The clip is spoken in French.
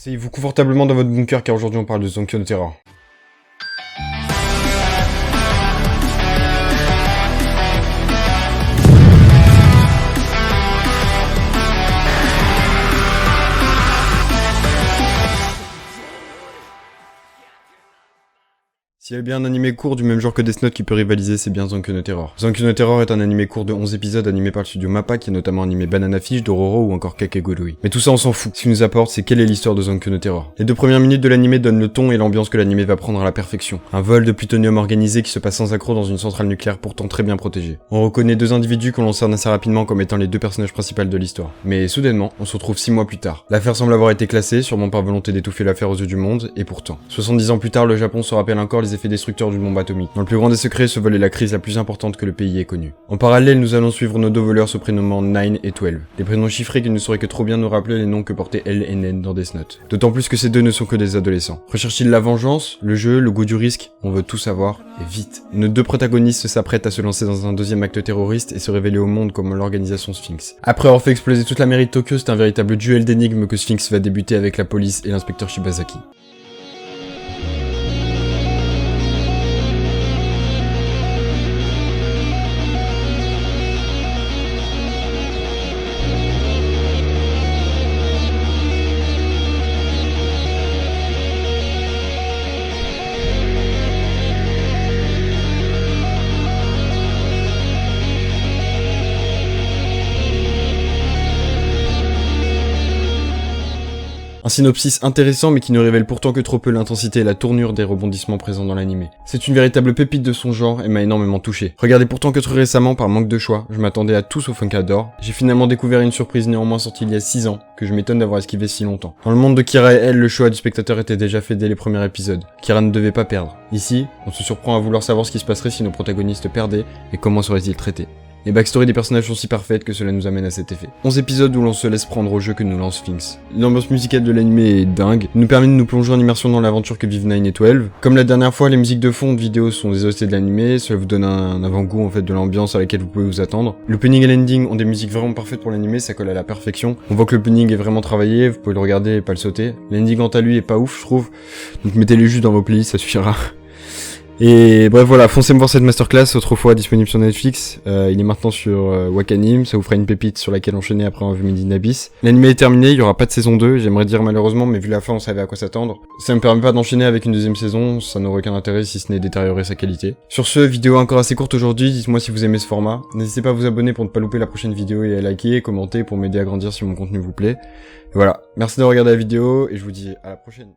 Asseyez-vous confortablement dans votre bunker car aujourd'hui on parle de Zonkyo no Terror. S'il y a bien un animé court du même genre que Death Note qui peut rivaliser, c'est bien Zonkyo no Terror. Zonkyo no Terror est un animé court de 11 épisodes animé par le studio MAPPA qui a notamment animé Banana Fish, Dororo ou encore Kakegurui. Mais tout ça on s'en fout. Ce qui nous apporte, c'est quelle est l'histoire de Zonkyo no Terror. Les 2 premières minutes de l'animé donnent le ton et l'ambiance que l'animé va prendre à la perfection. Un vol de plutonium organisé qui se passe sans accroc dans une centrale nucléaire pourtant très bien protégée. On reconnaît 2 individus que l'on cerne assez rapidement comme étant les 2 personnages principaux de l'histoire. Mais soudainement, on se retrouve 6 mois plus tard. L'affaire semble avoir été classée, sûrement par volonté d'étouffer l'affaire aux yeux du monde, et pourtant. 70 ans plus tard, le Japon se rappelle encore les effets destructeurs d'une bombe atomique. Dans le plus grand des secrets, ce vol est la crise la plus importante que le pays ait connue. En parallèle, nous allons suivre nos 2 voleurs se prénommant 9 et 12. Des prénoms chiffrés qui ne sauraient que trop bien nous rappeler les noms que portaient L et N dans Death Note. D'autant plus que ces 2 ne sont que des adolescents. Recherchent-ils la vengeance, le jeu, le goût du risque? On veut tout savoir, et vite. Nos 2 protagonistes s'apprêtent à se lancer dans un 2e acte terroriste et se révéler au monde comme l'organisation Sphinx. Après avoir fait exploser toute la mairie de Tokyo, c'est un véritable duel d'énigmes que Sphinx va débuter avec la police et l'inspecteur Shibazaki. Un synopsis intéressant mais qui ne révèle pourtant que trop peu l'intensité et la tournure des rebondissements présents dans l'animé. C'est une véritable pépite de son genre et m'a énormément touché. Regardez pourtant que très récemment, par manque de choix, je m'attendais à tout sauf un Cador. J'ai finalement découvert une surprise néanmoins sortie il y a 6 ans, que je m'étonne d'avoir esquivé si longtemps. Dans le monde de Kira et elle, le choix du spectateur était déjà fait dès les premiers épisodes. Kira ne devait pas perdre. Ici, on se surprend à vouloir savoir ce qui se passerait si nos protagonistes perdaient et comment seraient-ils traités. Les backstories des personnages sont si parfaites que cela nous amène à cet effet. 11 épisodes où l'on se laisse prendre au jeu que nous lance Sphinx. L'ambiance musicale de l'animé est dingue, nous permet de nous plonger en immersion dans l'aventure que vivent 9 et 12. Comme la dernière fois, les musiques de fond de vidéo sont des OST de l'animé, cela vous donne un avant-goût en fait de l'ambiance à laquelle vous pouvez vous attendre. L'opening et l'ending ont des musiques vraiment parfaites pour l'animé, ça colle à la perfection. On voit que l'opening est vraiment travaillé, vous pouvez le regarder et pas le sauter. L'ending quant à lui est pas ouf je trouve, donc mettez-les juste dans vos playlists, ça suffira. Et bref voilà, foncez me voir cette masterclass, autrefois disponible sur Netflix, il est maintenant sur Wakanim, ça vous fera une pépite sur laquelle enchaîner après avoir vu Made in Abyss. L'anime est terminé, il y aura pas de saison 2, j'aimerais dire malheureusement, mais vu la fin on savait à quoi s'attendre. Ça me permet pas d'enchaîner avec une 2e saison, ça n'aurait aucun intérêt si ce n'est détériorer sa qualité. Sur ce, vidéo encore assez courte aujourd'hui, dites-moi si vous aimez ce format, n'hésitez pas à vous abonner pour ne pas louper la prochaine vidéo et à liker et commenter pour m'aider à grandir si mon contenu vous plaît. Et voilà, merci d'avoir regardé la vidéo et je vous dis à la prochaine.